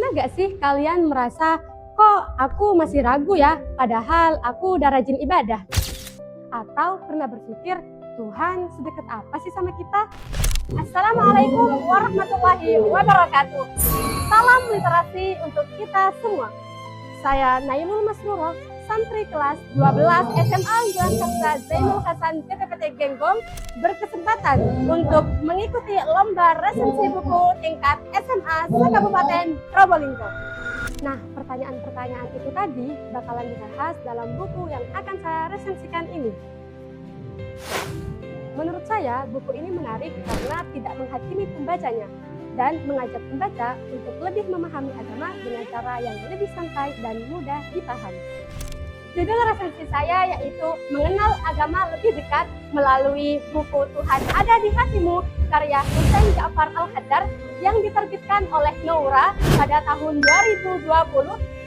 Pernah gak sih kalian merasa, kok aku masih ragu ya, padahal aku udah rajin ibadah? Atau pernah berpikir, Tuhan sedekat apa sih sama kita? Assalamualaikum warahmatullahi wabarakatuh. Salam literasi untuk kita semua. Saya Nailul Masruroh, santri kelas 12 SMA Unggulan Saksa Zainul Hasan PPPT Genggong, berkesempatan untuk mengikuti lomba resensi buku tingkat SMA se-Kabupaten Probolinggo. Nah, pertanyaan-pertanyaan itu tadi bakalan dibahas dalam buku yang akan saya resensikan ini. Menurut saya, buku ini menarik karena tidak menghakimi pembacanya dan mengajak pembaca untuk lebih memahami agama dengan cara yang lebih santai dan mudah dipahami. Judul resensi saya yaitu Mengenal Agama Lebih Dekat melalui buku Tuhan Ada di Hatimu karya Husain Ja'far Al-Haddar yang diterbitkan oleh Noura pada tahun 2020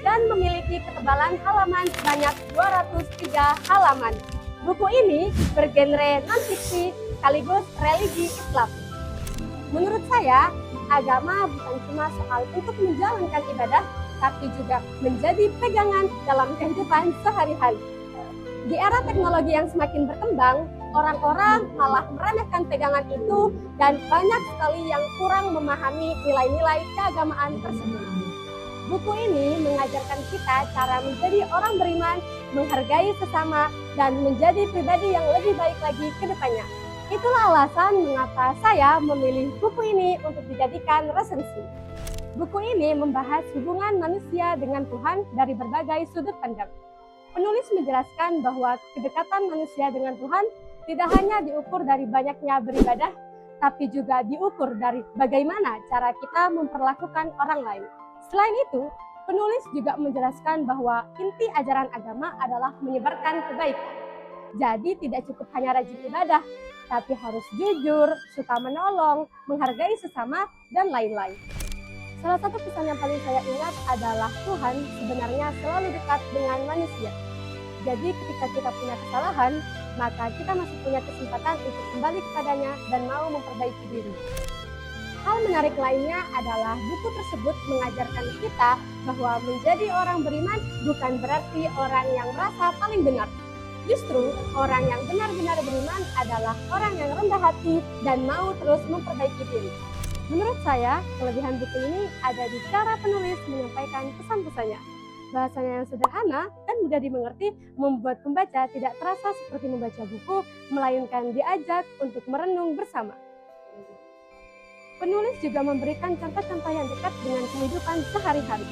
dan memiliki ketebalan halaman sebanyak 203 halaman. Buku ini bergenre non-fiksi sekaligus religi Islam. Menurut saya, agama bukan cuma soal untuk menjalankan ibadah, tapi juga menjadi pegangan dalam kehidupan sehari-hari. Di era teknologi yang semakin berkembang, orang-orang malah meremehkan pegangan itu dan banyak sekali yang kurang memahami nilai-nilai keagamaan tersebut. Buku ini mengajarkan kita cara menjadi orang beriman, menghargai sesama, dan menjadi pribadi yang lebih baik lagi ke depannya. Itulah alasan mengapa saya memilih buku ini untuk dijadikan resensi. Buku ini membahas hubungan manusia dengan Tuhan dari berbagai sudut pandang. Penulis menjelaskan bahwa kedekatan manusia dengan Tuhan tidak hanya diukur dari banyaknya beribadah, tapi juga diukur dari bagaimana cara kita memperlakukan orang lain. Selain itu, penulis juga menjelaskan bahwa inti ajaran agama adalah menyebarkan kebaikan. Jadi tidak cukup hanya rajin ibadah, tapi harus jujur, suka menolong, menghargai sesama, dan lain-lain. Salah satu pesan yang paling saya ingat adalah Tuhan sebenarnya selalu dekat dengan manusia. Jadi ketika kita punya kesalahan, maka kita masih punya kesempatan untuk kembali kepadanya dan mau memperbaiki diri. Hal menarik lainnya adalah buku tersebut mengajarkan kita bahwa menjadi orang beriman bukan berarti orang yang merasa paling benar. Justru orang yang benar-benar beriman adalah orang yang rendah hati dan mau terus memperbaiki diri. Menurut saya, kelebihan buku ini ada di cara penulis menyampaikan pesan-pesannya. Bahasanya yang sederhana dan mudah dimengerti membuat pembaca tidak terasa seperti membaca buku, melainkan diajak untuk merenung bersama. Penulis juga memberikan contoh-contoh yang dekat dengan kehidupan sehari-hari.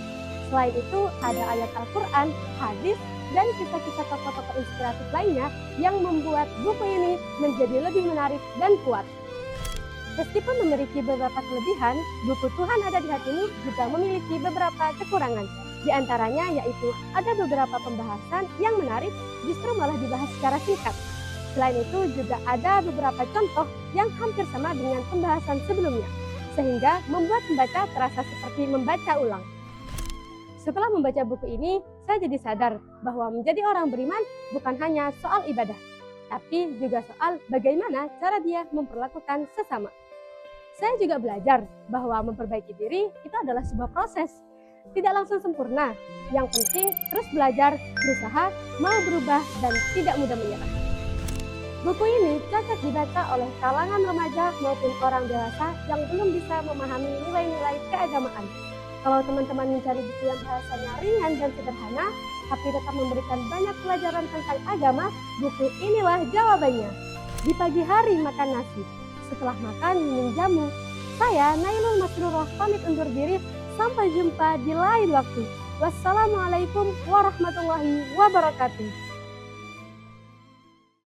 Selain itu, ada ayat Al-Quran, hadis, dan kisah-kisah tokoh-tokoh inspiratif lainnya yang membuat buku ini menjadi lebih menarik dan kuat. Meskipun memiliki beberapa kelebihan, buku Tuhan Ada di Hatimu juga memiliki beberapa kekurangan. Di antaranya yaitu ada beberapa pembahasan yang menarik justru malah dibahas secara singkat. Selain itu juga ada beberapa contoh yang hampir sama dengan pembahasan sebelumnya, sehingga membuat pembaca terasa seperti membaca ulang. Setelah membaca buku ini, saya jadi sadar bahwa menjadi orang beriman bukan hanya soal ibadah, tapi juga soal bagaimana cara dia memperlakukan sesama. Saya juga belajar bahwa memperbaiki diri itu adalah sebuah proses, tidak langsung sempurna. Yang penting terus belajar, berusaha, mau berubah, dan tidak mudah menyerah. Buku ini cocok dibaca oleh kalangan remaja maupun orang dewasa yang belum bisa memahami nilai-nilai keagamaan. Kalau teman-teman mencari buku yang bahasanya ringan dan sederhana, tapi tetap memberikan banyak pelajaran tentang agama, buku inilah jawabannya. Di pagi hari makan nasi, setelah makan minum jamu. Saya Nailul Masruroh pamit undur diri, sampai jumpa di lain waktu. Wassalamualaikum warahmatullahi wabarakatuh.